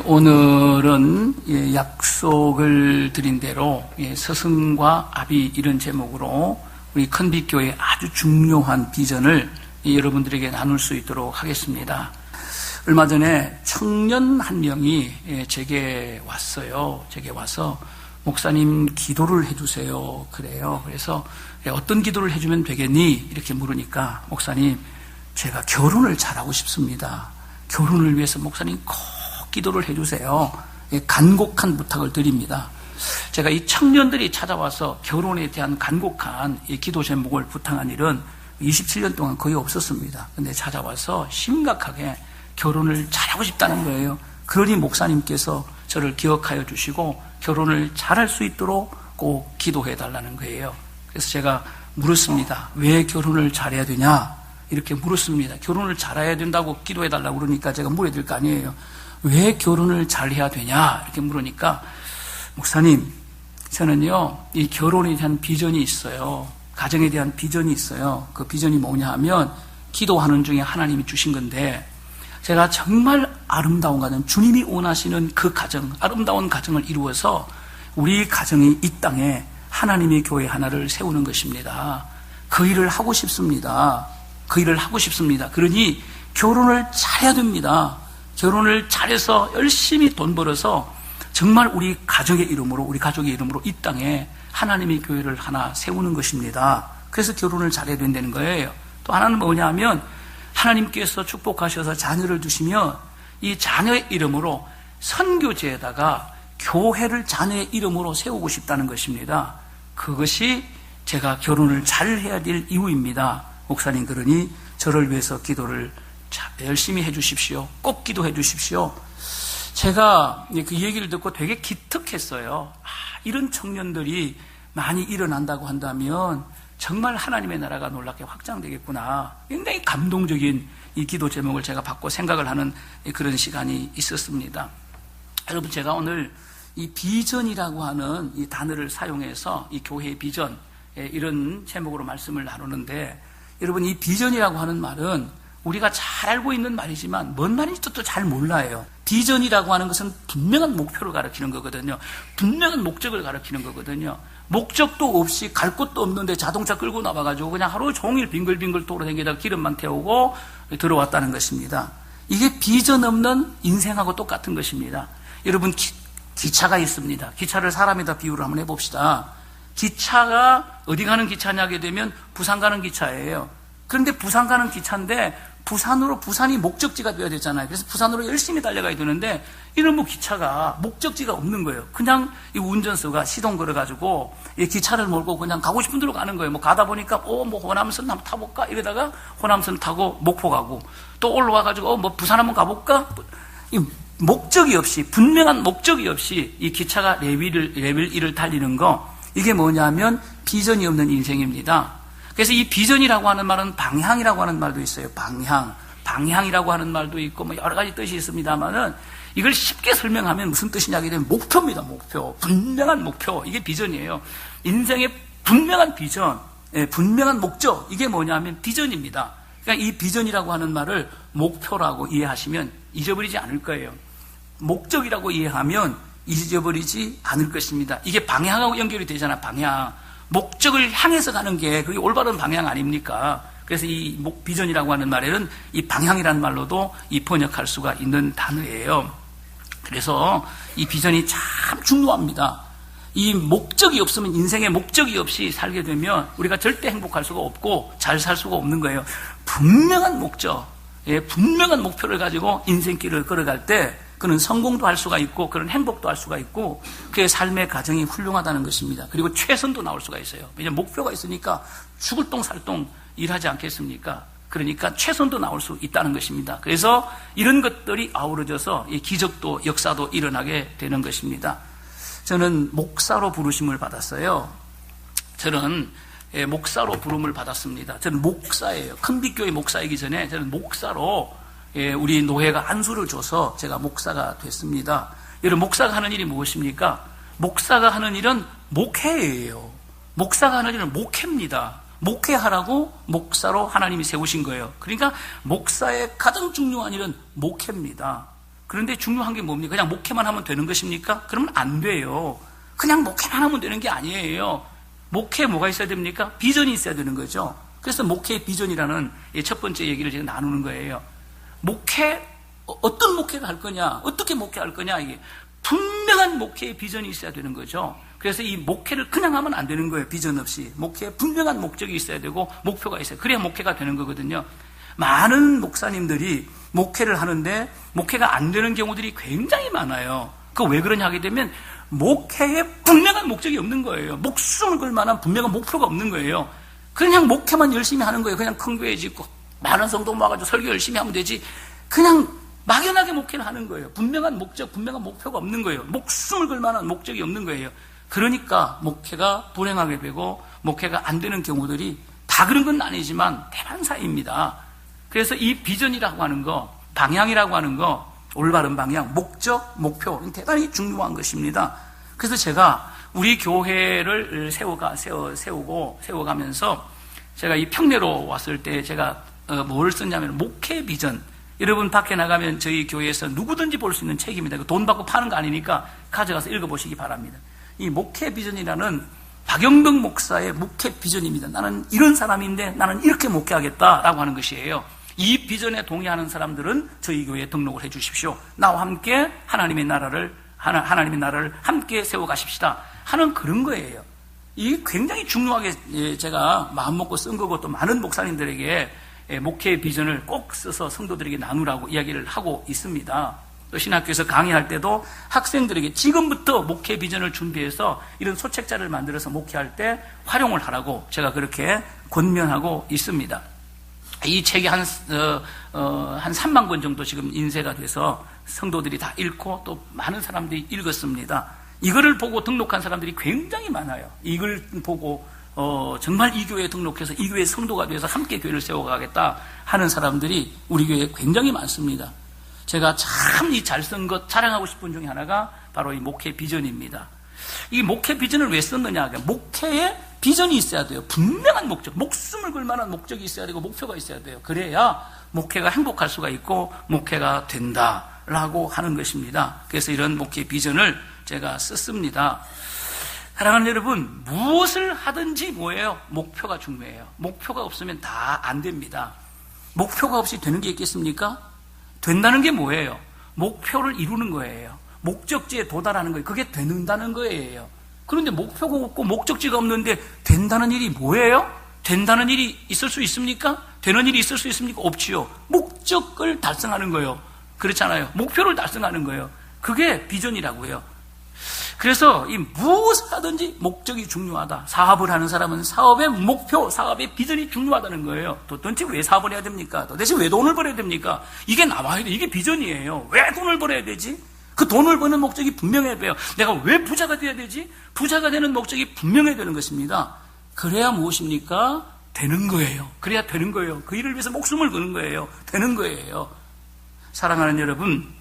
오늘은 약속을 드린 대로 스승과 아비 이런 제목으로 우리 큰빛교회의 아주 중요한 비전을 여러분들에게 나눌 수 있도록 하겠습니다. 얼마 전에 청년 한 명이 제게 왔어요. 제게 와서 목사님 기도를 해주세요. 그래요. 그래서 어떤 기도를 해주면 되겠니? 이렇게 물으니까 목사님 제가 결혼을 잘하고 싶습니다. 결혼을 위해서 목사님 꼭 기도를 해주세요. 간곡한 부탁을 드립니다. 제가 이 청년들이 찾아와서 결혼에 대한 간곡한 이 기도 제목을 부탁한 일은 27년 동안 거의 없었습니다. 근데 찾아와서 심각하게 결혼을 잘하고 싶다는 거예요. 그러니 목사님께서 저를 기억하여 주시고 결혼을 잘할 수 있도록 꼭 기도해 달라는 거예요. 그래서 제가 물었습니다. 왜 결혼을 잘해야 되냐? 이렇게 물었습니다. 결혼을 잘해야 된다고 기도해 달라고 그러니까 제가 물어야 될 거 아니에요. 왜 결혼을 잘해야 되냐? 이렇게 물으니까 목사님, 저는요 이 결혼에 대한 비전이 있어요. 가정에 대한 비전이 있어요. 그 비전이 뭐냐 하면 기도하는 중에 하나님이 주신 건데 제가 정말 아름다운 가정, 주님이 원하시는 그 가정, 아름다운 가정을 이루어서 우리 가정이 이 땅에 하나님의 교회 하나를 세우는 것입니다. 그 일을 하고 싶습니다. 그 일을 하고 싶습니다. 그러니 결혼을 잘해야 됩니다. 결혼을 잘해서 열심히 돈 벌어서 정말 우리 가족의 이름으로, 우리 가족의 이름으로 이 땅에 하나님의 교회를 하나 세우는 것입니다. 그래서 결혼을 잘해야 된다는 거예요. 또 하나는 뭐냐 하면 하나님께서 축복하셔서 자녀를 주시면 이 자녀의 이름으로 선교지에다가 교회를 자녀의 이름으로 세우고 싶다는 것입니다. 그것이 제가 결혼을 잘 해야 될 이유입니다. 목사님, 그러니 저를 위해서 기도를 열심히 해 주십시오. 꼭 기도해 주십시오. 제가 그 얘기를 듣고 되게 기특했어요. 이런 청년들이 많이 일어난다고 한다면 정말 하나님의 나라가 놀랍게 확장되겠구나. 굉장히 감동적인 이 기도 제목을 제가 받고 생각을 하는 그런 시간이 있었습니다. 여러분, 제가 오늘 이 비전이라고 하는 이 단어를 사용해서 이 교회의 비전, 이런 제목으로 말씀을 나누는데, 여러분, 이 비전이라고 하는 말은 우리가 잘 알고 있는 말이지만 뭔 말인지도 또 잘 몰라요. 비전이라고 하는 것은 분명한 목표를 가리키는 거거든요. 분명한 목적을 가리키는 거거든요. 목적도 없이 갈 곳도 없는데 자동차 끌고 나와가지고 그냥 하루 종일 빙글빙글 돌아다니다가 기름만 태우고 들어왔다는 것입니다. 이게 비전 없는 인생하고 똑같은 것입니다. 여러분, 기차가 있습니다. 기차를 사람에다 비유를 한번 해봅시다. 기차가 어디 가는 기차냐 하게 되면 부산 가는 기차예요. 그런데 부산 가는 기차인데 부산이 목적지가 되어야 되잖아요. 그래서 부산으로 열심히 달려가야 되는데 이런 기차가 목적지가 없는 거예요. 그냥 이 운전수가 시동 걸어가지고 이 기차를 몰고 그냥 가고 싶은 데로 가는 거예요. 가다 보니까 호남선 한번 타볼까? 이러다가 호남선 타고 목포 가고 또 올라와가지고 부산 한번 가볼까? 이 목적이 없이, 분명한 목적이 없이 이 기차가 레벨 1을 달리는 거, 이게 뭐냐면 비전이 없는 인생입니다. 그래서 이 비전이라고 하는 말은 방향이라고 하는 말도 있어요. 방향이라고 하는 말도 있고 여러 가지 뜻이 있습니다만은 이걸 쉽게 설명하면 무슨 뜻이냐 하게 되면 목표입니다. 목표. 분명한 목표. 이게 비전이에요. 인생의 분명한 비전, 분명한 목적. 이게 뭐냐면 비전입니다. 그러니까 이 비전이라고 하는 말을 목표라고 이해하시면 잊어버리지 않을 거예요. 목적이라고 이해하면 잊어버리지 않을 것입니다. 이게 방향하고 연결이 되잖아. 방향. 목적을 향해서 가는 게 그게 올바른 방향 아닙니까? 그래서 이 비전이라고 하는 말에는 이 방향이라는 말로도 이 번역할 수가 있는 단어예요. 그래서 이 비전이 참 중요합니다. 이 목적이 없으면, 인생에 목적이 없이 살게 되면 우리가 절대 행복할 수가 없고 잘 살 수가 없는 거예요. 분명한 목적, 분명한 목표를 가지고 인생길을 걸어갈 때 그는 성공도 할 수가 있고 그런 행복도 할 수가 있고 그의 삶의 과정이 훌륭하다는 것입니다. 그리고 최선도 나올 수가 있어요. 왜냐하면 목표가 있으니까 죽을 똥 살 똥 일하지 않겠습니까? 그러니까 최선도 나올 수 있다는 것입니다. 그래서 이런 것들이 아우러져서 이 기적도 역사도 일어나게 되는 것입니다. 저는 목사로 부르심을 받았어요. 저는 목사로 부름을 받았습니다. 저는 목사예요. 큰빛교회 목사이기 전에 저는 목사로 우리 노회가 안수를 줘서 제가 목사가 됐습니다. 여러분, 목사가 하는 일이 무엇입니까? 목사가 하는 일은 목회예요. 목사가 하는 일은 목회입니다. 목회하라고 목사로 하나님이 세우신 거예요. 그러니까 목사의 가장 중요한 일은 목회입니다. 그런데 중요한 게 뭡니까? 그냥 목회만 하면 되는 것입니까? 그러면 안 돼요. 그냥 목회만 하면 되는 게 아니에요. 목회에 뭐가 있어야 됩니까? 비전이 있어야 되는 거죠. 그래서 목회의 비전이라는 첫 번째 얘기를 제가 나누는 거예요. 어떤 목회가 할 거냐, 어떻게 목회할 거냐, 이게 분명한 목회의 비전이 있어야 되는 거죠. 그래서 이 목회를 그냥 하면 안 되는 거예요. 비전 없이. 목회에 분명한 목적이 있어야 되고 목표가 있어요. 그래야 목회가 되는 거거든요. 많은 목사님들이 목회를 하는데 목회가 안 되는 경우들이 굉장히 많아요. 그거 왜 그러냐 하게 되면 목회에 분명한 목적이 없는 거예요. 목숨을 걸 만한 분명한 목표가 없는 거예요. 그냥 목회만 열심히 하는 거예요. 그냥 큰 교회 짓고 많은 성도 모아가지고 설교 열심히 하면 되지. 그냥 막연하게 목회를 하는 거예요. 분명한 목적, 분명한 목표가 없는 거예요. 목숨을 걸 만한 목적이 없는 거예요. 그러니까 목회가 불행하게 되고 목회가 안 되는 경우들이 다 그런 건 아니지만 대만사입니다. 그래서 이 비전이라고 하는 거, 방향이라고 하는 거, 올바른 방향, 목적, 목표, 대단히 중요한 것입니다. 그래서 제가 우리 교회를 세워가면서 제가 이 평내로 왔을 때 제가 뭘 썼냐면 목회 비전. 여러분 밖에 나가면 저희 교회에서 누구든지 볼 수 있는 책입니다. 돈 받고 파는 거 아니니까 가져가서 읽어보시기 바랍니다. 이 목회 비전이라는 박영병 목사의 목회 비전입니다. 나는 이런 사람인데 나는 이렇게 목회하겠다라고 하는 것이에요. 이 비전에 동의하는 사람들은 저희 교회에 등록을 해 주십시오. 나와 함께 하나님의 나라를 함께 세워가십시다 하는 그런 거예요. 이게 굉장히 중요하게 제가 마음 먹고 쓴 거고 또 많은 목사님들에게 목회의 비전을 꼭 써서 성도들에게 나누라고 이야기를 하고 있습니다. 또 신학교에서 강의할 때도 학생들에게 지금부터 목회 비전을 준비해서 이런 소책자를 만들어서 목회할 때 활용을 하라고 제가 그렇게 권면하고 있습니다. 이 책이 한 3만 권 정도 지금 인쇄가 돼서 성도들이 다 읽고 또 많은 사람들이 읽었습니다. 이거를 보고 등록한 사람들이 굉장히 많아요. 이걸 보고 정말 이 교회에 등록해서 이 교회 성도가 돼서 함께 교회를 세워가겠다 하는 사람들이 우리 교회에 굉장히 많습니다. 제가 참 이 잘 쓴 것 자랑하고 싶은 중에 하나가 바로 이 목회 비전입니다. 이 목회 비전을 왜 썼느냐? 목회에 비전이 있어야 돼요. 분명한 목적, 목숨을 걸 만한 목적이 있어야 되고 목표가 있어야 돼요. 그래야 목회가 행복할 수가 있고 목회가 된다라고 하는 것입니다. 그래서 이런 목회 비전을 제가 썼습니다. 사랑하는 여러분, 무엇을 하든지 뭐예요? 목표가 중요해요. 목표가 없으면 다 안 됩니다. 목표가 없이 되는 게 있겠습니까? 된다는 게 뭐예요? 목표를 이루는 거예요. 목적지에 도달하는 거예요. 그게 된다는 거예요. 그런데 목표가 없고 목적지가 없는데 된다는 일이 뭐예요? 된다는 일이 있을 수 있습니까? 되는 일이 있을 수 있습니까? 없지요. 목적을 달성하는 거예요. 그렇잖아요. 목표를 달성하는 거예요. 그게 비전이라고 해요. 그래서 이 무엇을 하든지 목적이 중요하다. 사업을 하는 사람은 사업의 목표, 사업의 비전이 중요하다는 거예요. 도대체 왜 사업을 해야 됩니까? 도대체 왜 돈을 벌어야 됩니까? 이게 나와야 돼. 이게 비전이에요. 왜 돈을 벌어야 되지? 그 돈을 버는 목적이 분명해야 돼요. 내가 왜 부자가 돼야 되지? 부자가 되는 목적이 분명해야 되는 것입니다. 그래야 무엇입니까? 되는 거예요. 그래야 되는 거예요. 그 일을 위해서 목숨을 거는 거예요. 되는 거예요. 사랑하는 여러분,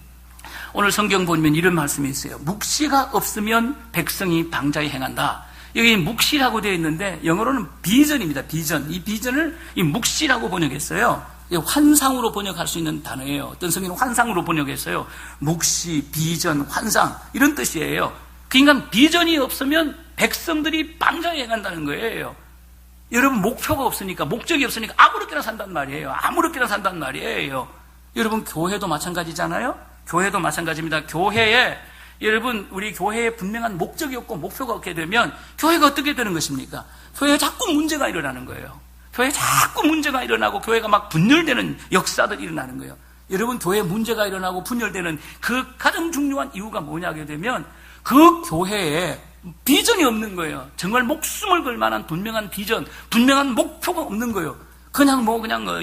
오늘 성경 보면 이런 말씀이 있어요. 묵시가 없으면 백성이 방자히 행한다. 여기 묵시라고 되어 있는데 영어로는 비전입니다. 비전. 이 비전을 이 묵시라고 번역했어요. 환상으로 번역할 수 있는 단어예요. 어떤 성경은 환상으로 번역했어요. 묵시, 비전, 환상 이런 뜻이에요. 그러니까 비전이 없으면 백성들이 방자히 행한다는 거예요. 여러분 목표가 없으니까 목적이 없으니까 아무렇게나 산단 말이에요. 아무렇게나 산단 말이에요. 여러분 교회도 마찬가지잖아요. 교회도 마찬가지입니다. 교회에 여러분 우리 교회에 분명한 목적이 없고 목표가 없게 되면 교회가 어떻게 되는 것입니까? 교회에 자꾸 문제가 일어나는 거예요. 교회에 자꾸 문제가 일어나고 교회가 막 분열되는 역사들이 일어나는 거예요. 여러분 교회에 문제가 일어나고 분열되는 그 가장 중요한 이유가 뭐냐게 되면 그 교회에 비전이 없는 거예요. 정말 목숨을 걸 만한 분명한 비전, 분명한 목표가 없는 거예요. 그냥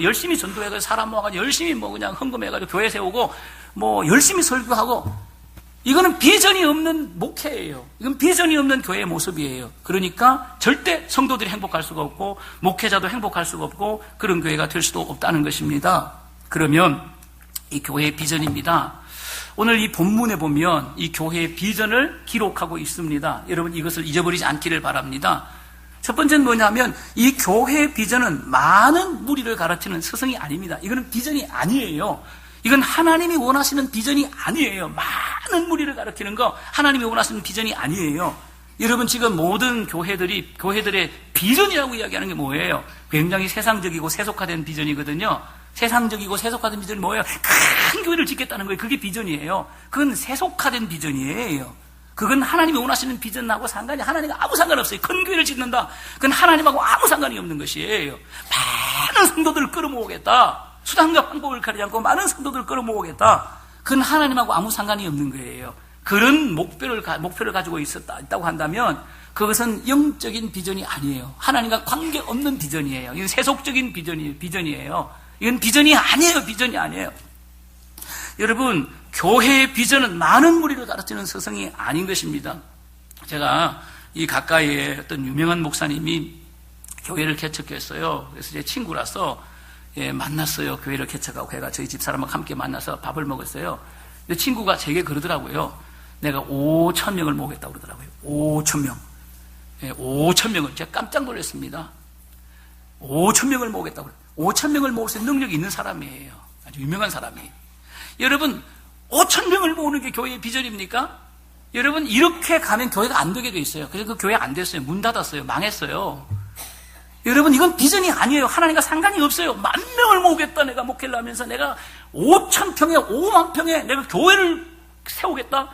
열심히 전도해가지고 사람 모아가지고 열심히 그냥 헌금해가지고 교회 세우고 열심히 설교하고 이거는 비전이 없는 목회예요. 이건 비전이 없는 교회의 모습이에요. 그러니까 절대 성도들이 행복할 수가 없고 목회자도 행복할 수가 없고 그런 교회가 될 수도 없다는 것입니다. 그러면 이 교회의 비전입니다. 오늘 이 본문에 보면 이 교회의 비전을 기록하고 있습니다. 여러분 이것을 잊어버리지 않기를 바랍니다. 첫 번째는 뭐냐면 이 교회의 비전은 많은 무리를 가르치는 스승이 아닙니다. 이거는 비전이 아니에요. 이건 하나님이 원하시는 비전이 아니에요. 많은 무리를 가리키는 거 하나님이 원하시는 비전이 아니에요. 여러분 지금 모든 교회들의 비전이라고 이야기하는 게 뭐예요? 굉장히 세상적이고 세속화된 비전이거든요. 세상적이고 세속화된 비전이 뭐예요? 큰 교회를 짓겠다는 거예요. 그게 비전이에요. 그건 세속화된 비전이에요. 그건 하나님이 원하시는 비전하고 상관이 하나님과 아무 상관없어요. 큰 교회를 짓는다. 그건 하나님하고 아무 상관이 없는 것이에요. 많은 성도들을 끌어모으겠다. 수단과 방법을 가리지 않고 많은 성도들을 끌어모으겠다. 그건 하나님하고 아무 상관이 없는 거예요. 그런 목표를 가지고 있다고 한다면 그것은 영적인 비전이 아니에요. 하나님과 관계없는 비전이에요. 이건 세속적인 비전이에요. 이건 비전이 아니에요. 비전이 아니에요. 여러분, 교회의 비전은 많은 무리를 가르치는 서성이 아닌 것입니다. 제가 이 가까이에 어떤 유명한 목사님이 교회를 개척했어요. 그래서 제 친구라서 만났어요. 교회를 개척하고 걔가 저희 집사람하고 함께 만나서 밥을 먹었어요. 근데 친구가 제게 그러더라고요. 내가 5,000명을 모으겠다고 그러더라고요. 5,000명. 5,000명을. 제가 깜짝 놀랐습니다. 5,000명을 모으겠다고. 5,000명을 모을 수 있는 능력이 있는 사람이에요. 아주 유명한 사람이에요. 여러분, 5,000명을 모으는 게 교회의 비전입니까? 여러분, 이렇게 가면 교회가 안 되게 돼 있어요. 그래서 그 교회 안 됐어요. 문 닫았어요. 망했어요. 여러분, 이건 비전이 아니에요. 하나님과 상관이 없어요. 10,000명을 모으겠다. 내가 목회를 하면서 내가 5,000평에 50,000평에 내가 교회를 세우겠다.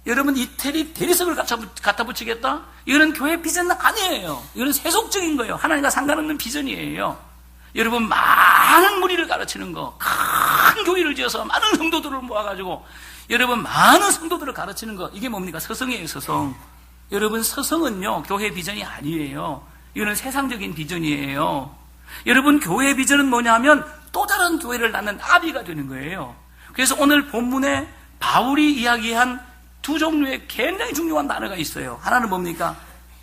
여러분, 이태리 대리석을 갖다 붙이겠다. 이거는 교회 비전은 아니에요. 이거는 세속적인 거예요. 하나님과 상관없는 비전이에요. 여러분, 많은 무리를 가르치는 거, 큰 교회를 지어서 많은 성도들을 모아가지고 여러분 많은 성도들을 가르치는 거, 이게 뭡니까? 서성이에요. 서성. 여러분, 서성은요 교회 비전이 아니에요. 이거는 세상적인 비전이에요. 여러분, 교회의 비전은 뭐냐면 또 다른 교회를 낳는 아비가 되는 거예요. 그래서 오늘 본문에 바울이 이야기한 두 종류의 굉장히 중요한 단어가 있어요. 하나는 뭡니까?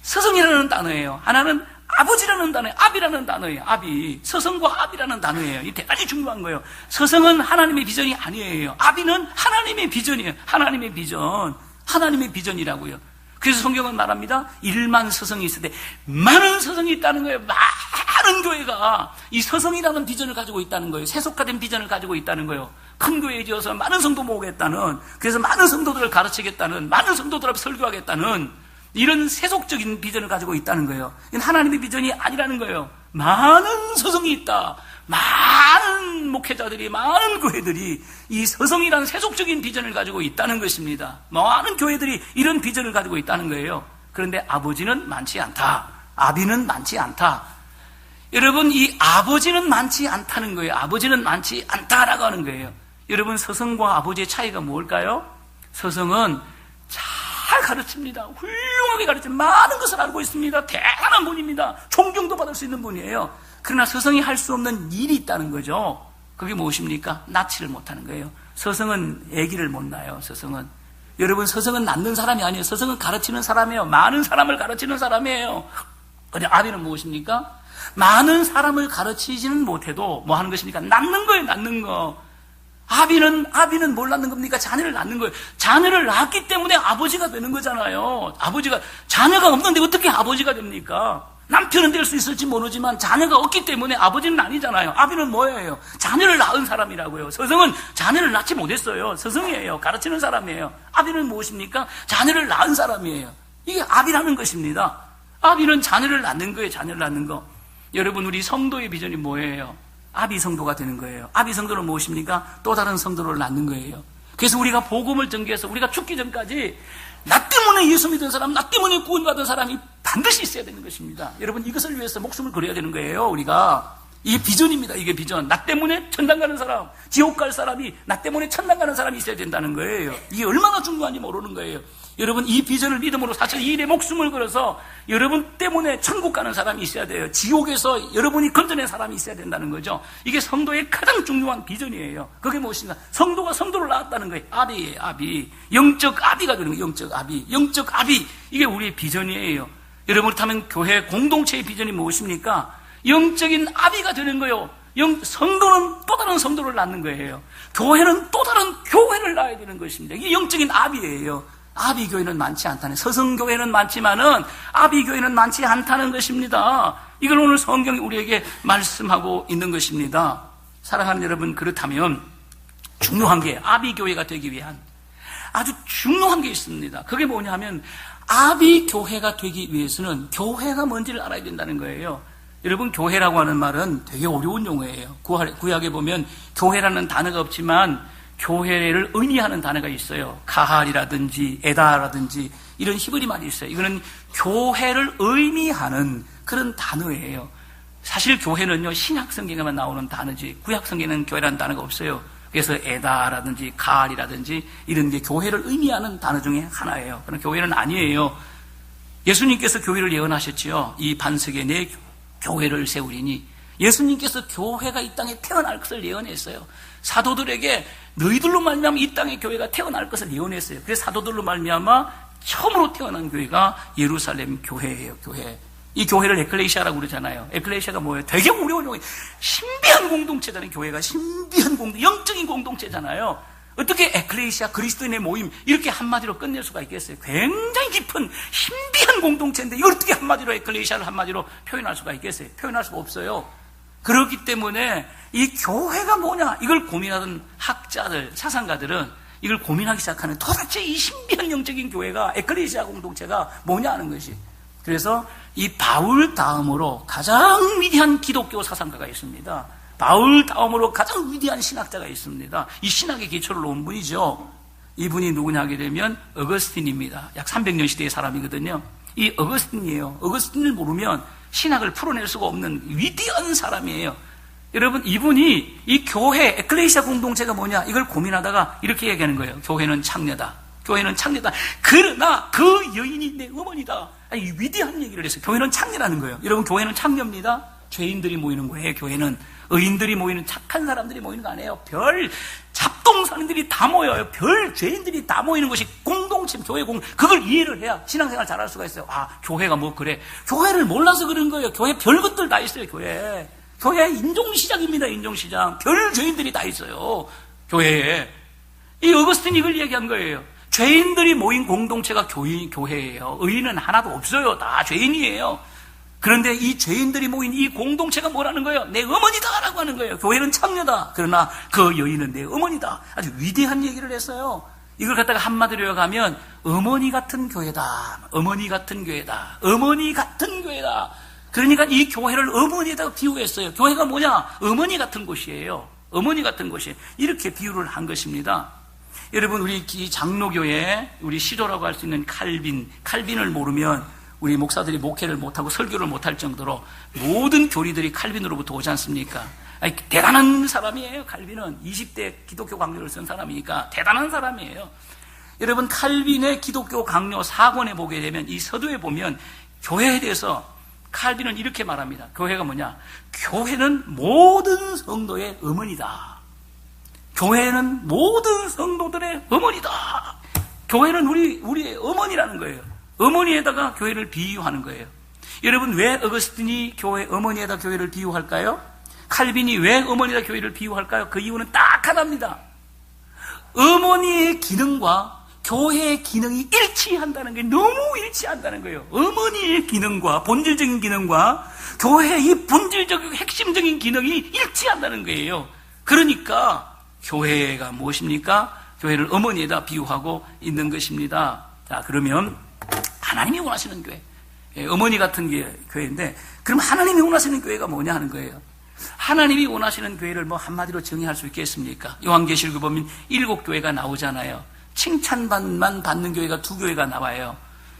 서성이라는 단어예요. 하나는 아버지라는 단어예요. 아비라는 단어예요. 아비. 서성과 아비라는 단어예요. 이 대단히 중요한 거예요. 서성은 하나님의 비전이 아니에요. 아비는 하나님의 비전이에요. 하나님의 비전. 하나님의 비전이라고요. 그래서 성경은 말합니다. 1만 서성이 있을 때 많은 서성이 있다는 거예요. 많은 교회가 이 서성이라는 비전을 가지고 있다는 거예요. 세속화된 비전을 가지고 있다는 거예요. 큰 교회에 지어서 많은 성도 모으겠다는, 그래서 많은 성도들을 가르치겠다는, 많은 성도들 앞에 설교하겠다는 이런 세속적인 비전을 가지고 있다는 거예요. 이건 하나님의 비전이 아니라는 거예요. 많은 서성이 있다. 많은 목회자들이, 많은 교회들이 이 서성이라는 세속적인 비전을 가지고 있다는 것입니다. 많은 교회들이 이런 비전을 가지고 있다는 거예요. 그런데 아버지는 많지 않다. 아비는 많지 않다. 여러분, 이 아버지는 많지 않다는 거예요. 아버지는 많지 않다라고 하는 거예요. 여러분, 서성과 아버지의 차이가 뭘까요? 서성은 잘 가르칩니다. 훌륭하게 가르칩니다. 많은 것을 알고 있습니다. 대단한 분입니다. 존경도 받을 수 있는 분이에요. 그러나 서성이 할 수 없는 일이 있다는 거죠. 그게 무엇입니까? 낳지를 못하는 거예요. 서성은 아기를 못 낳아요. 서성은. 여러분, 서성은 낳는 사람이 아니에요. 서성은 가르치는 사람이에요. 많은 사람을 가르치는 사람이에요. 근데 아비는 무엇입니까? 많은 사람을 가르치지는 못해도 뭐 하는 것입니까? 낳는 거예요. 낳는 거. 아비는 뭘 낳는 겁니까? 자녀를 낳는 거예요. 자녀를 낳기 때문에 아버지가 되는 거잖아요. 자녀가 없는데 어떻게 아버지가 됩니까? 남편은 될 수 있을지 모르지만 자녀가 없기 때문에 아버지는 아니잖아요. 아비는 뭐예요? 자녀를 낳은 사람이라고요. 서성은 자녀를 낳지 못했어요. 서성이에요. 가르치는 사람이에요. 아비는 무엇입니까? 자녀를 낳은 사람이에요. 이게 아비라는 것입니다. 아비는 자녀를 낳는 거예요. 자녀를 낳는 거. 여러분, 우리 성도의 비전이 뭐예요? 아비 성도가 되는 거예요. 아비 성도는 무엇입니까? 또 다른 성도를 낳는 거예요. 그래서 우리가 복음을 전개해서 우리가 죽기 전까지 나 때문에 예수 믿은 사람, 나 때문에 구원받은 사람이 반드시 있어야 되는 것입니다. 여러분, 이것을 위해서 목숨을 걸어야 되는 거예요. 우리가. 이게 비전입니다. 이게 비전. 나 때문에 천당 가는 사람, 지옥 갈 사람이, 나 때문에 천당 가는 사람이 있어야 된다는 거예요. 이게 얼마나 중요한지 모르는 거예요. 여러분, 이 비전을 믿음으로 사실 이 일에 목숨을 걸어서 여러분 때문에 천국 가는 사람이 있어야 돼요. 지옥에서 여러분이 건져낸 사람이 있어야 된다는 거죠. 이게 성도의 가장 중요한 비전이에요. 그게 무엇인가? 성도가 성도를 낳았다는 거예요. 아비예요. 아비. 영적 아비가 되는 거예요. 영적 아비. 영적 아비. 이게 우리의 비전이에요. 여러분, 그렇다면 교회 공동체의 비전이 무엇입니까? 영적인 아비가 되는 거예요. 성도는 또 다른 성도를 낳는 거예요. 교회는 또 다른 교회를 낳아야 되는 것입니다. 이게 영적인 아비예요. 아비 교회는 많지 않다는, 서성 교회는 많지만은 아비 교회는 많지 않다는 것입니다. 이걸 오늘 성경이 우리에게 말씀하고 있는 것입니다. 사랑하는 여러분, 그렇다면 중요한 게 아비교회가 되기 위한 아주 중요한 게 있습니다. 그게 뭐냐 하면 아비교회가 되기 위해서는 교회가 뭔지를 알아야 된다는 거예요. 여러분, 교회라고 하는 말은 되게 어려운 용어예요. 구약에 보면 교회라는 단어가 없지만 교회를 의미하는 단어가 있어요. 가할이라든지 에다라든지 이런 히브리 말이 있어요. 이거는 교회를 의미하는 그런 단어예요. 사실 교회는요, 신약 성경에만 나오는 단어지 구약 성경에는 교회라는 단어가 없어요. 그래서 에다라든지 가할이라든지 이런 게 교회를 의미하는 단어 중에 하나예요. 그러나 교회는 아니에요. 예수님께서 교회를 예언하셨지요. 이 반석에 내 교회를 세우리니. 예수님께서 교회가 이 땅에 태어날 것을 예언했어요. 사도들에게 너희들로 말미암아 이 땅에 교회가 태어날 것을 예언했어요. 그래서 사도들로 말미암아 처음으로 태어난 교회가 예루살렘 교회예요. 교회. 이 교회를 에클레시아라고 그러잖아요. 에클레시아가 뭐예요? 되게 어려운 용어예요. 신비한 공동체잖아요. 교회가 신비한 영적인 공동체잖아요. 어떻게 에클레시아 그리스도인의 모임 이렇게 한마디로 끝낼 수가 있겠어요? 굉장히 깊은 신비한 공동체인데 이걸 어떻게 한마디로 에클레시아를 한마디로 표현할 수가 있겠어요? 표현할 수가 없어요. 그렇기 때문에 이 교회가 뭐냐 이걸 고민하던 학자들, 사상가들은 이걸 고민하기 시작하는 도대체 이 신비한 영적인 교회가 에클레시아 공동체가 뭐냐 하는 것이. 그래서 이 바울 다음으로 가장 위대한 기독교 사상가가 있습니다. 바울 다음으로 가장 위대한 신학자가 있습니다. 이 신학의 기초를 놓은 분이죠. 이분이 누구냐 하게 되면 어거스틴입니다. 약 300년 시대의 사람이거든요. 이 어거스틴이에요. 어거스틴을 모르면 신학을 풀어낼 수가 없는 위대한 사람이에요. 여러분, 이분이 이 교회 에클레시아 공동체가 뭐냐 이걸 고민하다가 이렇게 얘기하는 거예요. 교회는 창녀다. 교회는 창녀다. 그러나 그 여인이 내 어머니다. 아니, 위대한 얘기를 했어요. 교회는 창녀라는 거예요. 여러분, 교회는 창녀입니다. 죄인들이 모이는 거예요. 교회는 의인들이 모이는, 착한 사람들이 모이는 거 아니에요. 별 잡동사님들이 다 모여요. 별 죄인들이 다 모이는 것이 공동체, 교회 그걸 이해를 해야 신앙생활 잘할 수가 있어요. 아, 교회가 뭐 그래. 교회를 몰라서 그런 거예요. 교회 별 것들 다 있어요. 교회 인종시장입니다. 인종시장. 별 죄인들이 다 있어요. 교회에. 이 어거스틴이 이걸 얘기한 거예요. 죄인들이 모인 공동체가 교회예요. 의인은 하나도 없어요. 다 죄인이에요. 그런데 이 죄인들이 모인 이 공동체가 뭐라는 거예요? 내 어머니다 라고 하는 거예요. 교회는 창녀다. 그러나 그 여인은 내 어머니다. 아주 위대한 얘기를 했어요. 이걸 갖다가 한마디로 요약하면 어머니 같은 교회다. 어머니 같은 교회다. 어머니 같은 교회다. 그러니까 이 교회를 어머니에다가 비유했어요. 교회가 뭐냐? 어머니 같은 곳이에요. 어머니 같은 곳이. 이렇게 비유를 한 것입니다. 여러분, 우리 장로교회, 우리 시조라고 할 수 있는 칼빈을 모르면 우리 목사들이 목회를 못하고 설교를 못할 정도로 모든 교리들이 칼빈으로부터 오지 않습니까? 아니, 대단한 사람이에요. 칼빈은 20대 기독교 강요를 쓴 사람이니까 대단한 사람이에요. 여러분, 칼빈의 기독교 강요 4권에 보게 되면 이 서두에 보면 교회에 대해서 칼빈은 이렇게 말합니다. 교회가 뭐냐? 교회는 모든 성도의 어머니다. 교회는 모든 성도들의 어머니다. 교회는 우리의 어머니라는 거예요. 어머니에다가 교회를 비유하는 거예요. 여러분, 왜 어거스틴이 어머니에다 교회를 비유할까요? 칼빈이 왜 어머니에다 교회를 비유할까요? 그 이유는 딱 하나입니다. 어머니의 기능과 교회의 기능이 일치한다는 게 너무 일치한다는 거예요. 어머니의 기능과 본질적인 기능과 교회의 이 본질적이고 핵심적인 기능이 일치한다는 거예요. 그러니까 교회가 무엇입니까? 교회를 어머니에다 비유하고 있는 것입니다. 자, 그러면 하나님이 원하시는 교회, 어머니 같은 교회인데, 그럼 하나님이 원하시는 교회가 뭐냐 하는 거예요. 하나님이 원하시는 교회를 뭐 한마디로 정의할 수 있겠습니까? 요한계시록에 보면 7교회가 나오잖아요. 칭찬만 받는 교회가 2교회가 나와요.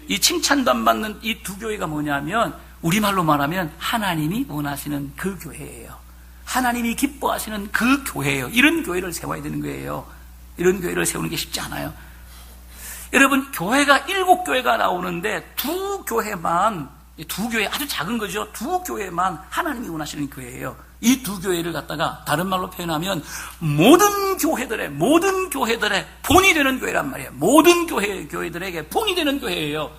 이 칭찬만 받는 이 2교회가 뭐냐면 우리말로 말하면 하나님이 원하시는 그 교회예요. 하나님이 기뻐하시는 그 교회예요. 이런 교회를 세워야 되는 거예요. 이런 교회를 세우는 게 쉽지 않아요. 여러분, 교회가 7교회가 나오는데 2교회 아주 작은 거죠. 2교회만 하나님이 원하시는 교회예요. 이 2교회를 갖다가 다른 말로 표현하면 모든 교회들의 본이 되는 교회란 말이에요. 모든 교회들에게 본이 되는 교회예요.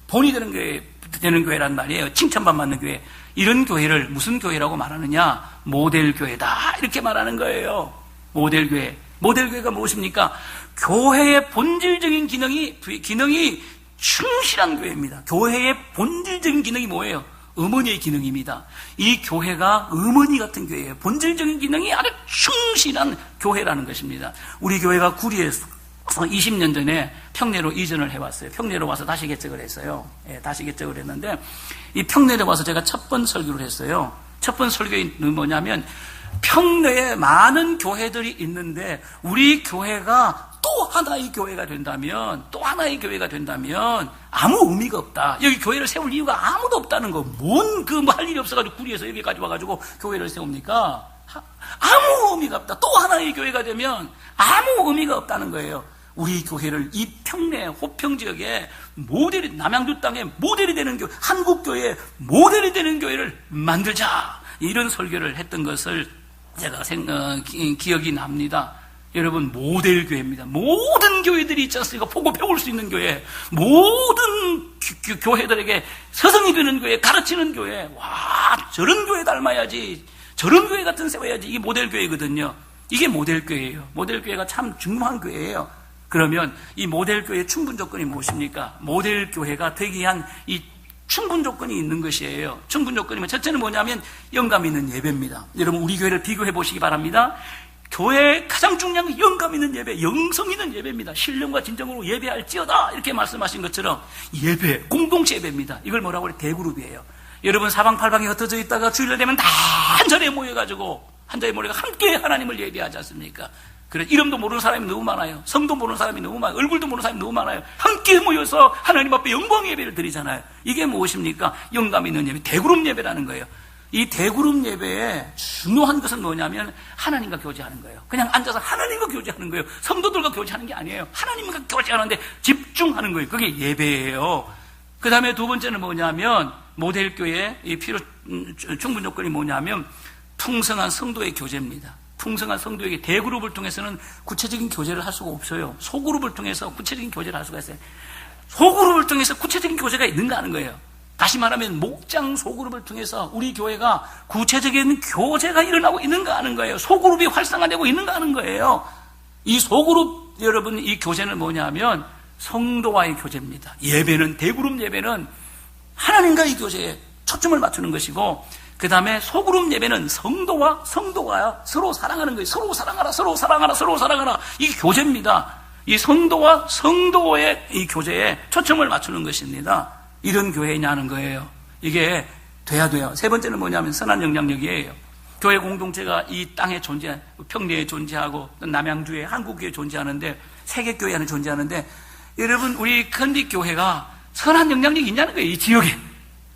본이 되는 교회란 말이에요. 칭찬만 받는 교회. 이런 교회를 무슨 교회라고 말하느냐? 모델교회다. 이렇게 말하는 거예요. 모델교회. 모델교회가 무엇입니까? 교회의 본질적인 기능이 충실한 교회입니다. 교회의 본질적인 기능이 뭐예요? 어머니의 기능입니다. 이 교회가 어머니 같은 교회예요. 본질적인 기능이 아주 충실한 교회라는 것입니다. 우리 교회가 구리에서 20년 전에 평내로 이전을 해왔어요. 평내로 와서 다시 개척을 했어요. 다시 개척을 했는데 이 평내로 와서 제가 첫 번 설교를 했어요. 첫 번 설교는 뭐냐면 평내에 많은 교회들이 있는데 우리 교회가 또 하나의 교회가 된다면 아무 의미가 없다. 여기 교회를 세울 이유가 아무도 없다는 거. 뭐 할 일이 없어가지고 구리에서 여기까지 와가지고 교회를 세웁니까? 아무 의미가 없다. 또 하나의 교회가 되면 아무 의미가 없다는 거예요. 우리 교회를 이 평내 호평 지역에 모델이, 남양주 땅에 모델이 되는 교회, 한국교회에 모델이 되는 교회를 만들자. 이런 설교를 했던 것을 제가 기억이 납니다. 여러분, 모델 교회입니다. 모든 교회들이 있지 않습니까? 보고 배울 수 있는 교회, 모든 교회들에게 서성이 되는 교회, 가르치는 교회. 와, 저런 교회 닮아야지, 저런 교회 같은 세워야지. 이게 모델 교회거든요. 이게 모델 교회예요. 모델 교회가 참 중요한 교회예요. 그러면 이 모델 교회의 충분 조건이 무엇입니까? 모델 교회가 되기 위한 이 충분 조건이 있는 것이에요. 충분 조건이면 첫째는 뭐냐면 영감 있는 예배입니다. 여러분, 우리 교회를 비교해 보시기 바랍니다. 교회의 가장 중요한 게 영감 있는 예배, 영성 있는 예배입니다. 신령과 진정으로 예배할지어다 이렇게 말씀하신 것처럼 예배, 공동체 예배입니다. 이걸 뭐라고 그래? 대그룹이에요. 여러분, 사방팔방에 흩어져 있다가 주일날 되면 다 한 자리에 모여가지고 함께 하나님을 예배하지 않습니까? 그래, 이름도 모르는 사람이 너무 많아요. 성도 모르는 사람이 너무 많아요. 얼굴도 모르는 사람이 너무 많아요. 함께 모여서 하나님 앞에 영광 예배를 드리잖아요. 이게 무엇입니까? 영감 있는 예배, 대그룹 예배라는 거예요. 이 대그룹 예배에 중요한 것은 뭐냐면 하나님과 교제하는 거예요. 그냥 앉아서 하나님과 교제하는 거예요. 성도들과 교제하는 게 아니에요. 하나님과 교제하는데 집중하는 거예요. 그게 예배예요. 그 다음에 두 번째는 뭐냐면 모델교회의 이 필요 충분 조건이 뭐냐면 풍성한 성도의 교제입니다. 풍성한 성도에게 대그룹을 통해서는 구체적인 교제를 할 수가 없어요. 소그룹을 통해서 구체적인 교제를 할 수가 있어요. 소그룹을 통해서 구체적인 교제가 있는가 하는 거예요. 다시 말하면 목장 소그룹을 통해서 우리 교회가 구체적인 교제가 일어나고 있는가 하는 거예요. 소그룹이 활성화되고 있는가 하는 거예요. 이 소그룹, 여러분, 이 교제는 뭐냐면 성도와의 교제입니다. 예배는, 대그룹 예배는 하나님과의 교제에 초점을 맞추는 것이고, 그 다음에 소그룹 예배는 성도가 서로 사랑하는 거예요. 서로 사랑하라. 이게 교제입니다. 이 성도와 성도의 이 교제에 초점을 맞추는 것입니다. 이런 교회냐는 거예요. 이게 돼야 돼요. 세 번째는 뭐냐면 선한 영향력이에요. 교회 공동체가 이 땅에 평내에 존재하고 남양주에, 한국교회에 존재하는데, 세계교회 안에 존재하는데, 여러분, 우리 컨디교회가 선한 영향력이 있냐는 거예요. 이 지역에.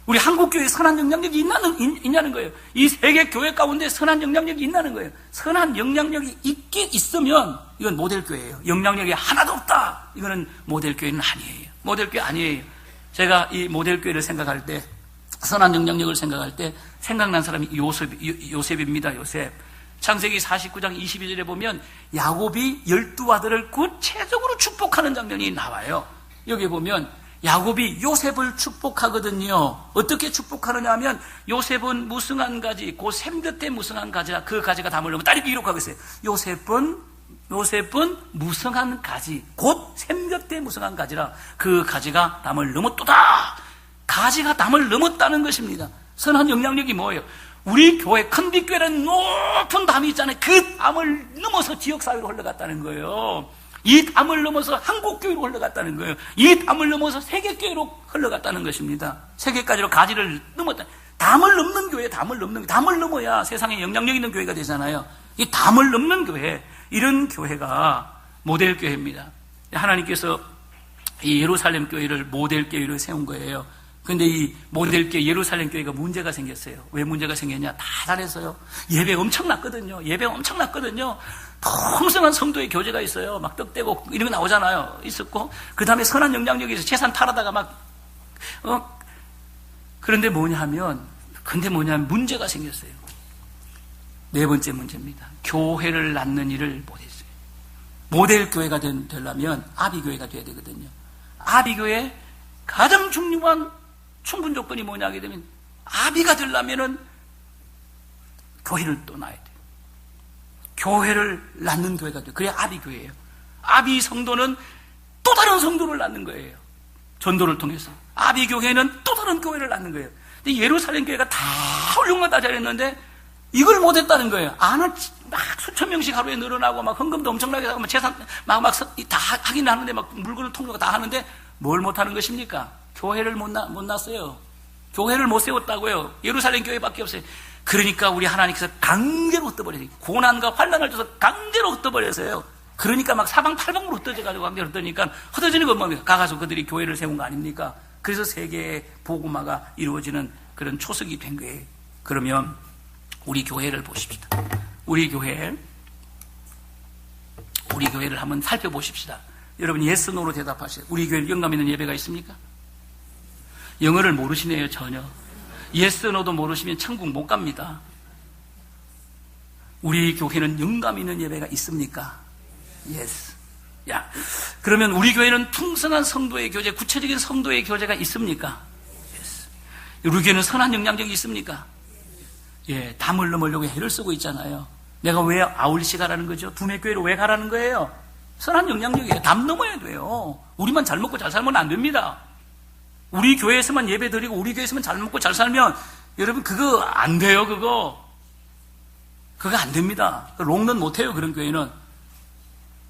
우리 한국교회에 선한 영향력이 있냐는 거예요. 이 세계교회 가운데 선한 영향력이 있냐는 거예요. 선한 영향력이 있으면 이건 모델교회예요. 영향력이 하나도 없다. 이거는 모델교회는 아니에요. 모델교회 아니에요. 제가 이 모델교회를 생각할 때, 선한 영향력을 생각할 때 생각난 사람이 요셉입니다. 요셉. 창세기 49장 22절에 보면 야곱이 12아들을 구체적으로 축복하는 장면이 나와요. 여기 보면 야곱이 요셉을 축복하거든요. 어떻게 축복하느냐 하면 요셉은 무성한 가지, 그 샘 곁에 무성한 가지라 그 가지가 담을 넘어. 딸이 기록하고 있어요. 요셉은 무성한 가지, 곧 샘 곁에 무성한 가지라 그 가지가 담을 넘었도다. 가지가 담을 넘었다는 것입니다. 선한 영향력이 뭐예요? 우리 교회, 컨비교회라는 높은 담이 있잖아요. 그 담을 넘어서 지역사회로 흘러갔다는 거예요. 이 담을 넘어서 한국교회로 흘러갔다는 거예요. 이 담을 넘어서 세계교회로 흘러갔다는 것입니다. 세계까지로 가지를 넘었다. 담을 넘는 교회, 담을 넘어야 세상에 영향력 있는 교회가 되잖아요. 이 담을 넘는 교회, 이런 교회가 모델교회입니다. 하나님께서 이 예루살렘 교회를 모델교회로 세운 거예요. 근데 이 모델교회 예루살렘 교회가 문제가 생겼어요. 왜 문제가 생겼냐? 다 잘했어요. 예배가 엄청났거든요. 풍성한 성도의 교제가 있어요. 막 떡대고 이런 거 나오잖아요. 있었고, 그 다음에 선한 영향력이 있어서 재산 팔아다가 그런데 뭐냐면 문제가 생겼어요. 네 번째 문제입니다. 교회를 낳는 일을 못했어요. 모델교회가 되려면 아비교회가 돼야 되거든요. 아비교회 가장 중요한 충분 조건이 뭐냐 하게 되면 아비가 되려면은 교회를 또 낳아야 돼요. 교회를 낳는 교회가 돼요. 그래야 아비교회예요. 아비 성도는 또 다른 성도를 낳는 거예요. 전도를 통해서. 아비교회는 또 다른 교회를 낳는 거예요. 근데 예루살렘 교회가 다 훌륭하다 다 잘했는데 이걸 못했다는 거예요. 막 수천 명씩 하루에 늘어나고 막 헌금도 엄청나게 하고 막 재산 막 다 하긴 하는데 막 물건을 통로가 다 하는데 뭘 못하는 것입니까? 교회를 못 났어요. 교회를 못 세웠다고요. 예루살렘 교회밖에 없어요. 그러니까 우리 하나님께서 강제로 흩어버려요. 고난과 환난을 줘서 강제로 흩어버렸어요. 그러니까 막 사방팔방으로 흩어져가지고 강제로 흩어지니까 흩어지는 건 뭡니까? 가가서 그들이 교회를 세운 거 아닙니까? 그래서 세계의 복음화가 이루어지는 그런 초석이 된 거예요. 그러면 우리 교회를 보십시다. 우리 교회를 한번 살펴보십시다. 여러분 예스 노로 대답하세요. 우리 교회에 영감 있는 예배가 있습니까? 영어를 모르시네요. 전혀. 예스 노도 모르시면 천국 못 갑니다. 우리 교회는 영감 있는 예배가 있습니까? 예스. 야, 그러면 우리 교회는 풍성한 성도의 교제, 구체적인 성도의 교제가 있습니까? 예스. 우리 교회는 선한 영향력이 있습니까? 예, 담을 넘으려고 해를 쓰고 있잖아요. 내가 왜 아울리시 가라는 거죠? 두뇌교회로 왜 가라는 거예요? 선한 영향력이에요. 담 넘어야 돼요. 우리만 잘 먹고 잘 살면 안 됩니다. 우리 교회에서만 예배 드리고 우리 교회에서만 잘 먹고 잘 살면 여러분 그거 안 돼요. 그거 안 됩니다. 롱런 못해요. 그런 교회는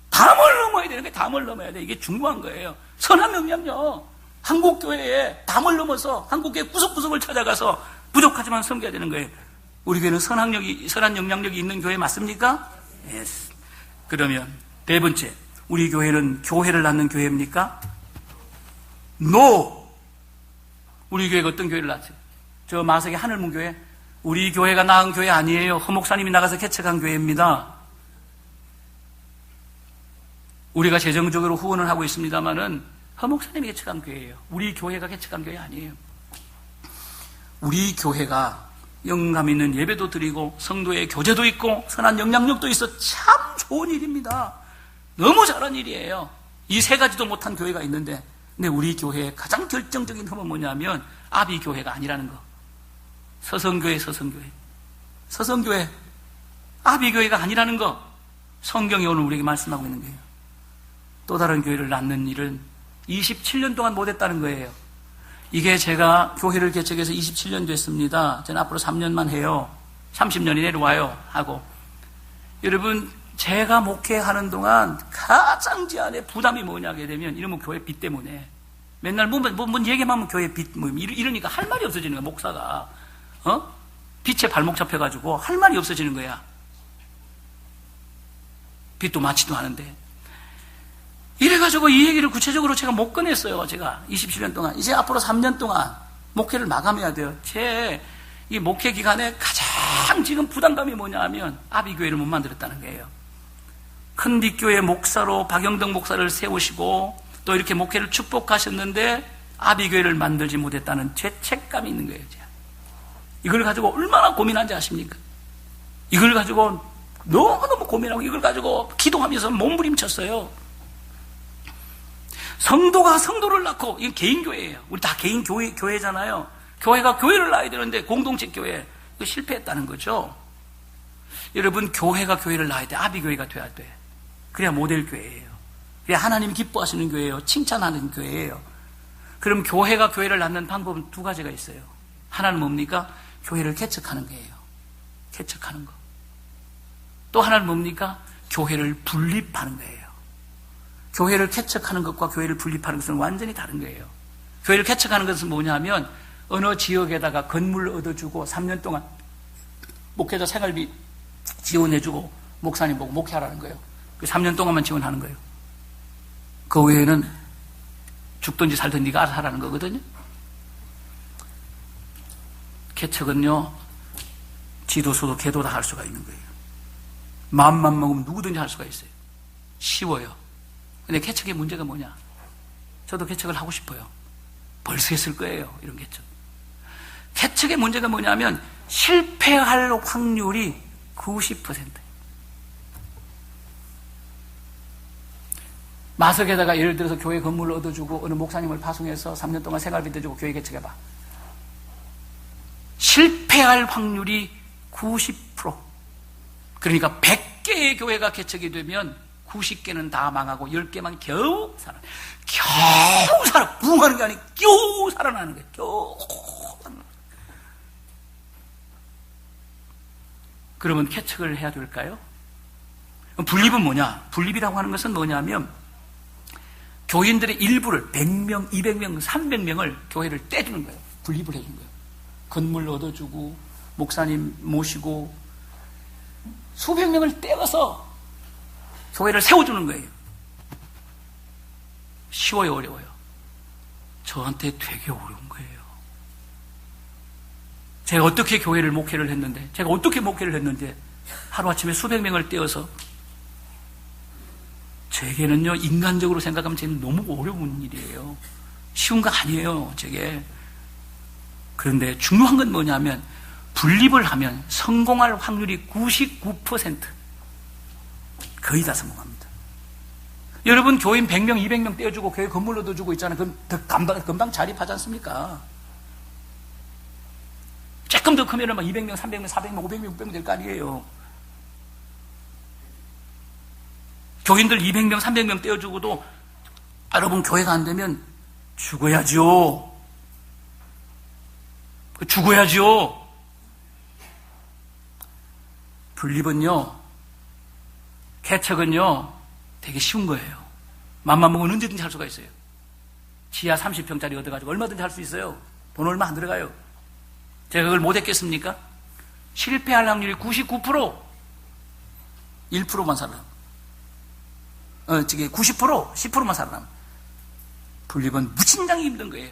담을 넘어야 되는 게 담을 넘어야 돼. 이게 중요한 거예요. 선한 영향력. 한국 교회에 담을 넘어서 한국 교회 구석구석을 찾아가서 부족하지만 섬겨야 되는 거예요. 우리 교회는 선한 영향력이 있는 교회 맞습니까? Yes. 그러면 네 번째, 우리 교회는 교회를 낳는 교회입니까? No. 우리 교회가 어떤 교회를 낳았어요? 저 마석의 하늘문교회, 우리 교회가 낳은 교회 아니에요. 허 목사님이 나가서 개척한 교회입니다. 우리가 재정적으로 후원을 하고 있습니다만은 허 목사님이 개척한 교회예요. 우리 교회가 개척한 교회 아니에요. 우리 교회가 영감 있는 예배도 드리고 성도의 교제도 있고 선한 영향력도 있어 참 좋은 일입니다. 너무 잘한 일이에요. 이 세 가지도 못한 교회가 있는데, 근데 우리 교회의 가장 결정적인 흠은 뭐냐면 아비교회가 아니라는 거. 서성교회 아비교회가 아니라는 거. 성경이 오늘 우리에게 말씀하고 있는 거예요. 또 다른 교회를 낳는 일은 27년 동안 못했다는 거예요. 이게 제가 교회를 개척해서 27년 됐습니다. 저는 앞으로 3년만 해요. 30년이 내려와요. 하고. 여러분, 제가 목회하는 동안 가장 제 안에 부담이 뭐냐게 되면 이러면 교회 빚 때문에 맨날 뭔 얘기만 하면 교회 빚 이러니까 할 말이 없어지는 거야. 목사가 빚에 발목 잡혀가지고 할 말이 없어지는 거야. 빚도 많지도 않은데 이래가지고 이 얘기를 구체적으로 제가 못 꺼냈어요. 제가 27년 동안. 이제 앞으로 3년 동안 목회를 마감해야 돼요. 제 이 목회 기간에 가장 지금 부담감이 뭐냐 하면 아비교회를 못 만들었다는 거예요. 큰빛교회 목사로 박영덕 목사를 세우시고 또 이렇게 목회를 축복하셨는데 아비교회를 만들지 못했다는 죄책감이 있는 거예요. 제가. 이걸 가지고 얼마나 고민한지 아십니까? 이걸 가지고 너무너무 고민하고 이걸 가지고 기도하면서 몸부림쳤어요. 성도가 성도를 낳고, 이건 개인교회예요. 우리 다 개인 교회잖아요. 교회가 교회를 낳아야 되는데 공동체 교회, 이거 실패했다는 거죠. 여러분, 교회가 교회를 낳아야 돼. 아비교회가 돼야 돼. 그래야 모델교회예요. 그래야 하나님이 기뻐하시는 교회예요. 칭찬하는 교회예요. 그럼 교회가 교회를 낳는 방법은 두 가지가 있어요. 하나는 뭡니까? 교회를 개척하는 거예요. 개척하는 거. 또 하나는 뭡니까? 교회를 분립하는 거예요. 교회를 개척하는 것과 교회를 분립하는 것은 완전히 다른 거예요. 교회를 개척하는 것은 뭐냐면 어느 지역에다가 건물을 얻어주고 3년 동안 목회자 생활비 지원해주고 목사님 보고 목회하라는 거예요. 그 3년 동안만 지원하는 거예요. 그 외에는 죽든지 살든지 네가 알아서 하라는 거거든요. 개척은요, 지도수도 개도 다 할 수가 있는 거예요. 마음만 먹으면 누구든지 할 수가 있어요. 쉬워요. 근데 개척의 문제가 뭐냐? 저도 개척을 하고 싶어요. 벌써 했을 거예요. 이런 개척. 개척의 문제가 뭐냐면 실패할 확률이 90%예요. 마석에다가 예를 들어서 교회 건물을 얻어주고 어느 목사님을 파송해서 3년 동안 생활비 대주고 교회 개척해봐. 실패할 확률이 90%. 그러니까 100개의 교회가 개척이 되면 90개는 다 망하고 10개만 겨우 살아. 겨우 살아. 부흥하는 게 아니고 겨우 살아나는 거예요. 겨우 살아나는 거예요. 그러면 개척을 해야 될까요? 분립은 뭐냐? 분립이라고 하는 것은 뭐냐면 교인들의 일부를 100명, 200명, 300명을 교회를 떼주는 거예요. 분립을 해주는 거예요. 건물 얻어주고 목사님 모시고 수백 명을 떼어서 교회를 세워주는 거예요. 쉬워요, 어려워요? 저한테 되게 어려운 거예요. 제가 어떻게 교회를 목회를 했는데, 제가 어떻게 목회를 했는데 하루아침에 수백 명을 떼어서, 제게는요, 인간적으로 생각하면 저는 너무 어려운 일이에요. 쉬운 거 아니에요, 제게. 그런데 중요한 건 뭐냐면 분립을 하면 성공할 확률이 99%, 거의 다 성공합니다. 여러분, 교인 100명, 200명 떼어주고 교회 건물 얻어주고 있잖아요. 그럼 더 금방 자립하지 않습니까? 조금 더 크면 막 200명, 300명, 400명, 500명, 600명 될 거 아니에요. 교인들 200명, 300명 떼어주고도 여러분 교회가 안 되면 죽어야죠. 죽어야죠. 분립은요, 개척은요, 되게 쉬운 거예요. 맘만 먹으면 언제든지 할 수가 있어요. 지하 30평짜리 얻어가지고 얼마든지 할 수 있어요. 돈 얼마 안 들어가요. 제가 그걸 못 했겠습니까? 실패할 확률이 99%, 1%만 살아남. 90%, 10%만 살아남. 분립은 무진장이 힘든 거예요.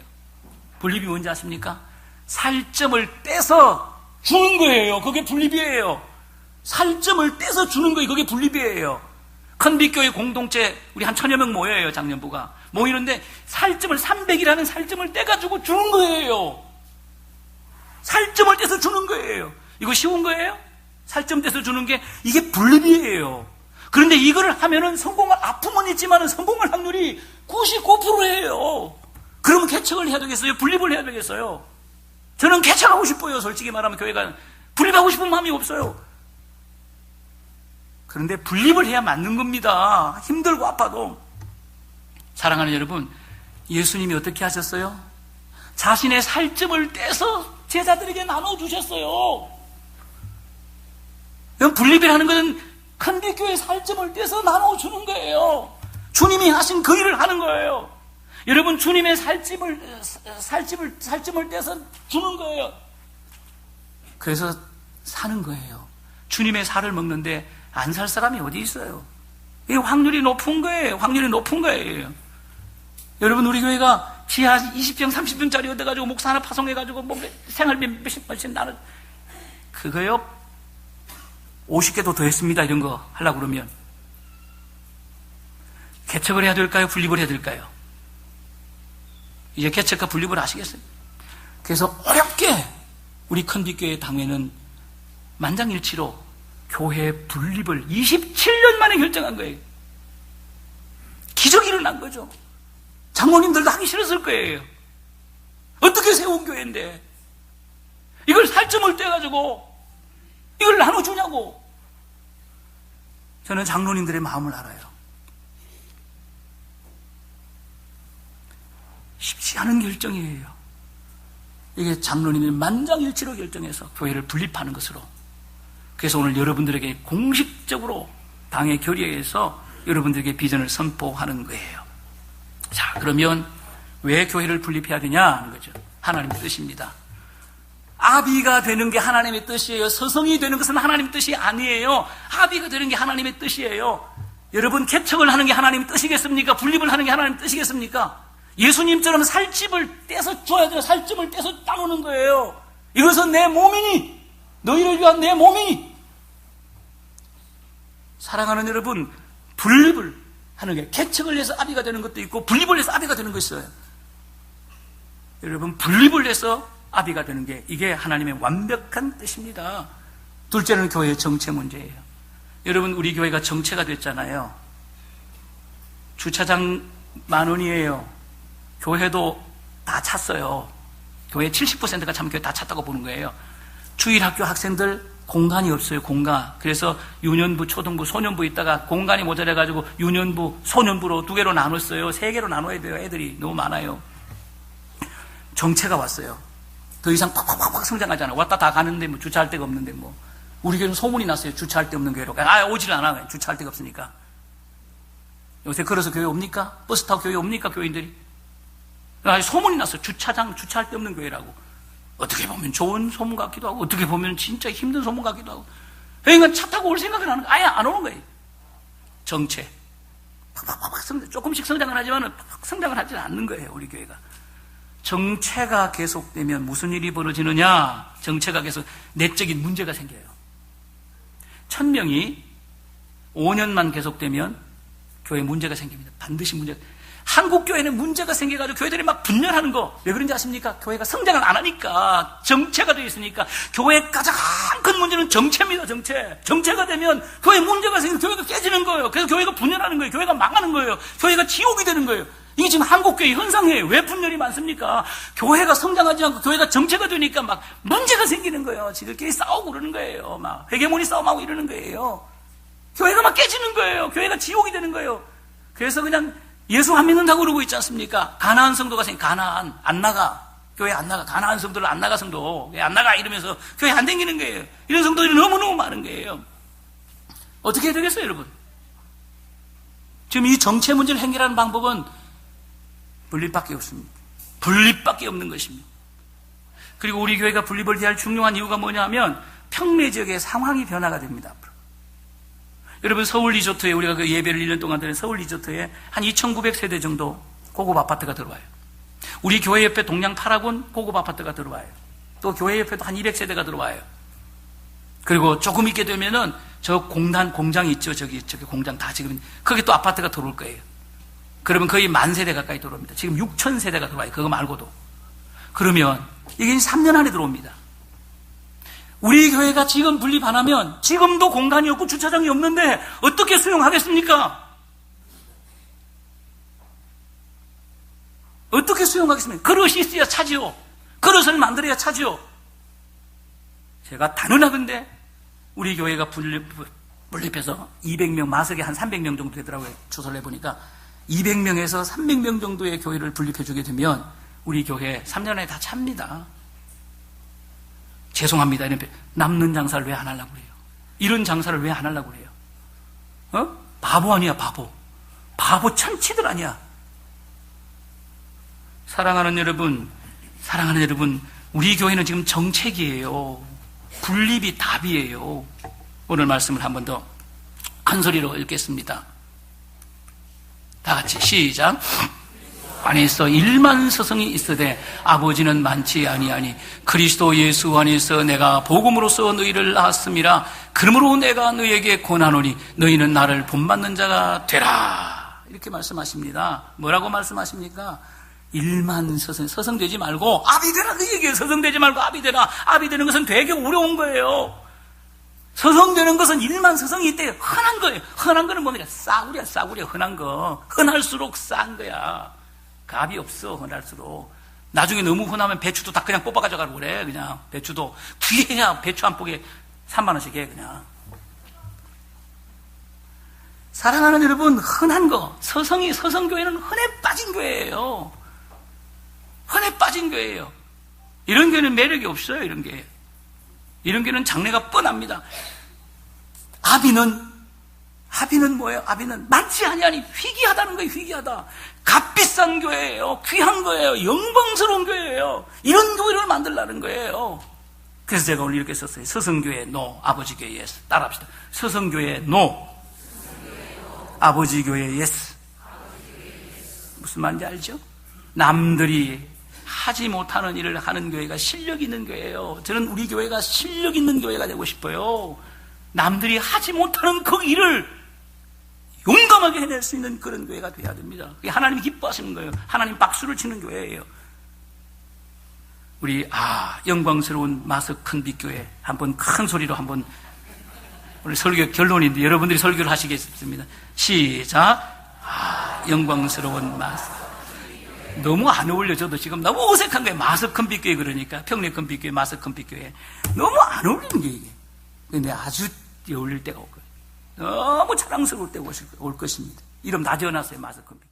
분립이 뭔지 아십니까? 살점을 떼서 주는 거예요. 그게 분립이에요. 살점을 떼서 주는 거예요. 그게 분립이에요. 컨빅교회 공동체 우리 한 1000여 명 모여요. 작년부가 모이는데 살점을 300이라는 살점을 떼가지고 주는 거예요. 살점을 떼서 주는 거예요. 이거 쉬운 거예요? 살점 떼서 주는 게 이게 분립이에요. 그런데 이거를 하면은 성공할, 아픔은 있지만은 성공할 확률이 99%예요. 그러면 개척을 해야 되겠어요? 분립을 해야 되겠어요? 저는 개척하고 싶어요. 솔직히 말하면 교회가 분립하고 싶은 마음이 없어요. 그런데 분립을 해야 맞는 겁니다. 힘들고 아파도. 사랑하는 여러분, 예수님이 어떻게 하셨어요? 자신의 살점을 떼서 제자들에게 나눠주셨어요. 분립이라는 것은 컨빅교회의 살점을 떼서 나눠주는 거예요. 주님이 하신 그 일을 하는 거예요. 여러분, 주님의 살점을 떼서 주는 거예요. 그래서 사는 거예요. 주님의 살을 먹는데 안 살 사람이 어디 있어요? 이게 확률이 높은 거예요. 확률이 높은 거예요. 여러분, 우리 교회가 지하 20평, 30평짜리 얻어가지고 목사 하나 파송해가지고 뭐 생활비 몇십 번씩 나눠, 그거요 50개도 더 했습니다. 이런 거 하려고 그러면 개척을 해야 될까요? 분립을 해야 될까요? 이제 개척과 분립을 아시겠어요? 그래서 어렵게 우리 컨빅교회 당회는 만장일치로 교회 분립을 27년 만에 결정한 거예요. 기적이 일어난 거죠. 장로님들도 하기 싫었을 거예요. 어떻게 세운 교회인데 이걸 살점을 떼가지고 이걸 나눠주냐고. 저는 장로님들의 마음을 알아요. 쉽지 않은 결정이에요. 이게 장로님이 만장일치로 결정해서 교회를 분립하는 것으로. 그래서 오늘 여러분들에게 공식적으로 당의 결의에서 여러분들에게 비전을 선포하는 거예요. 자, 그러면 왜 교회를 분립해야 되냐 하는 거죠. 하나님의 뜻입니다. 아비가 되는 게 하나님의 뜻이에요. 서성이 되는 것은 하나님의 뜻이 아니에요. 아비가 되는 게 하나님의 뜻이에요. 여러분, 개척을 하는 게 하나님의 뜻이겠습니까? 분립을 하는 게 하나님의 뜻이겠습니까? 예수님처럼 살집을 떼서 줘야 돼요. 살집을 떼서 나누는 거예요. 이것은 내 몸이니, 너희를 위한 내 몸이니. 사랑하는 여러분, 분립을 하는 게, 개척을 해서 아비가 되는 것도 있고 분립을 해서 아비가 되는 것이 있어요. 여러분, 분립을 해서 아비가 되는 게 이게 하나님의 완벽한 뜻입니다. 둘째는 교회의 정체 문제예요. 여러분, 우리 교회가 정체가 됐잖아요. 주차장 10,000원이에요. 교회도 다 찼어요. 교회 70%가 참 교회 다 찼다고 보는 거예요. 주일학교 학생들 공간이 없어요. 공간. 그래서 유년부, 초등부, 소년부 있다가 공간이 모자라가지고 유년부, 소년부로 2개로 나눴어요. 3개로 나눠야 돼요. 애들이 너무 많아요. 정체가 왔어요. 더 이상 팍팍팍팍 성장하잖아요. 왔다 다 가는데 뭐 주차할 데가 없는데 뭐 우리 교회는 소문이 났어요. 주차할 데 없는 교회로. 오질 않아. 주차할 데가 없으니까. 요새 걸어서 교회 옵니까? 버스 타고 교회 옵니까? 교인들이? 소문이 났어요. 주차할 데 없는 교회라고. 어떻게 보면 좋은 소문 같기도 하고, 어떻게 보면 진짜 힘든 소문 같기도 하고. 그러니까 차 타고 올 생각을 하는 거예요. 아예 안 오는 거예요. 정체. 조금씩 성장을 하지만 팍팍 성장을 하지 않는 거예요. 우리 교회가. 정체가 계속되면 무슨 일이 벌어지느냐? 정체가 계속 내적인 문제가 생겨요. 1000명이 5년만 계속되면 교회에 문제가 생깁니다. 반드시 문제가. 한국 교회는 문제가 생겨가지고 교회들이 막 분열하는 거 왜 그런지 아십니까? 교회가 성장을 안 하니까, 정체가 되어 있으니까. 교회의 가장 큰 문제는 정체입니다. 정체가 되면 교회에 문제가 생기면 교회가 깨지는 거예요. 그래서 교회가 분열하는 거예요. 교회가 망하는 거예요. 교회가 지옥이 되는 거예요. 이게 지금 한국교회 현상이에요. 왜 분열이 많습니까? 교회가 성장하지 않고 교회가 정체가 되니까 막 문제가 생기는 거예요. 지들끼리 싸우고 그러는 거예요. 막 회계문이 싸움하고 이러는 거예요. 교회가 막 깨지는 거예요. 교회가 지옥이 되는 거예요. 그래서 그냥 예수 안 믿는다고 그러고 있지 않습니까? 가나안 성도가 가나안 안 나가. 교회 안 나가. 가나안 성도를 안 나가. 성도 왜 안 나가 이러면서 교회 안 다니는 거예요. 이런 성도들이 너무너무 많은 거예요. 어떻게 해야 되겠어요, 여러분? 지금 이 정체 문제를 해결하는 방법은 분립밖에 없습니다. 분립밖에 없는 것입니다. 그리고 우리 교회가 분립을 대할 중요한 이유가 뭐냐면 평내 지역의 상황이 변화가 됩니다. 앞으로. 여러분, 서울 리조트에 우리가 그 예배를 1년 동안 드린 서울 리조트에 한 2,900세대 정도 고급 아파트가 들어와요. 우리 교회 옆에 동양 8학원 고급 아파트가 들어와요. 또 교회 옆에도 한 200세대가 들어와요. 그리고 조금 있게 되면은 저 공장이 있죠. 저기 공장 다 지금 거기 또 아파트가 들어올 거예요. 그러면 거의 10,000세대 가까이 들어옵니다. 지금 6,000세대가 들어와요. 그거 말고도. 그러면 이게 3년 안에 들어옵니다. 우리 교회가 지금 분립 안 하면 지금도 공간이 없고 주차장이 없는데 어떻게 수용하겠습니까? 어떻게 수용하겠습니까? 그릇이 있어야 차지요. 그릇을 만들어야 차지요. 제가 단언하건대 우리 교회가 분립해서 200명, 마석에 한 300명 정도 되더라고요. 조사를 해보니까 200명에서 300명 정도의 교회를 분립해주게 되면 우리 교회 3년 안에 다 찹니다. 죄송합니다. 남는 장사를 왜 안 하려고 그래요? 이런 장사를 왜 안 하려고 그래요? 바보 아니야, 바보. 바보 천치들 아니야. 사랑하는 여러분, 우리 교회는 지금 정책이에요. 분립이 답이에요. 오늘 말씀을 한 번 더 큰 소리로 읽겠습니다. 다 같이 시작. 안에서 1만 서성이 있으되 아버지는 많지 아니하니 그리스도 예수 안에서 내가 복음으로써 너희를 낳았음이라. 그러므로 내가 너희에게 권하노니 너희는 나를 본받는 자가 되라. 이렇게 말씀하십니다. 뭐라고 말씀하십니까? 1만 서성되지 말고 아비되라. 그 얘기예요. 서성되지 말고 아비되라. 아비되는 것은 되게 어려운 거예요. 서성되는 것은 1만 서성이 있대. 흔한 거예요. 흔한 거는 뭡니까? 싸구려 흔한 거. 흔할수록 싼 거야. 값이 없어. 흔할수록. 나중에 너무 흔하면 배추도 다 그냥 뽑아 가져가고 그래. 그냥 배추도 뒤에야 배추 한 폭에 3만 원씩 해. 그냥. 사랑하는 여러분, 흔한 거. 서성교회는 흔해 빠진 교회예요. 흔해 빠진 교회예요. 이런 교회는 매력이 없어요. 이런 교회. 이런 교회는 장래가 뻔합니다. 아비는 뭐예요? 아비는 많지 아니하니 희귀하다는 거예요. 희귀하다. 값비싼 교회예요. 귀한 거예요. 영광스러운 교회예요. 이런 교회를 만들라는 거예요. 그래서 제가 오늘 이렇게 썼어요. 서성교회 노, 아버지교회 예스. 따라합시다. 서성교회 노, 아버지교회 예스. 무슨 말인지 알죠? 남들이 하지 못하는 일을 하는 교회가 실력 있는 교회예요. 저는 우리 교회가 실력 있는 교회가 되고 싶어요. 남들이 하지 못하는 그 일을 용감하게 해낼 수 있는 그런 교회가 돼야 됩니다. 그게 하나님이 기뻐하시는 거예요. 하나님 박수를 치는 교회예요. 우리 영광스러운 마석 큰빛교회 한번 큰 소리로 한번 오늘 설교 결론인데 여러분들이 설교를 하시겠습니다. 시작. 영광스러운 마석. 너무 안 어울려. 저도 지금 너무 어색한 거예요. 마석 큰빛교회 그러니까 평내 큰빛교회, 마석 큰빛교회 너무 안 어울리는 게 이게. 근데 아주 어울릴 때가 올 거예요. 너무 자랑스러울 때가 올 것입니다. 이름 다 지어놨어요. 마석 큰빛.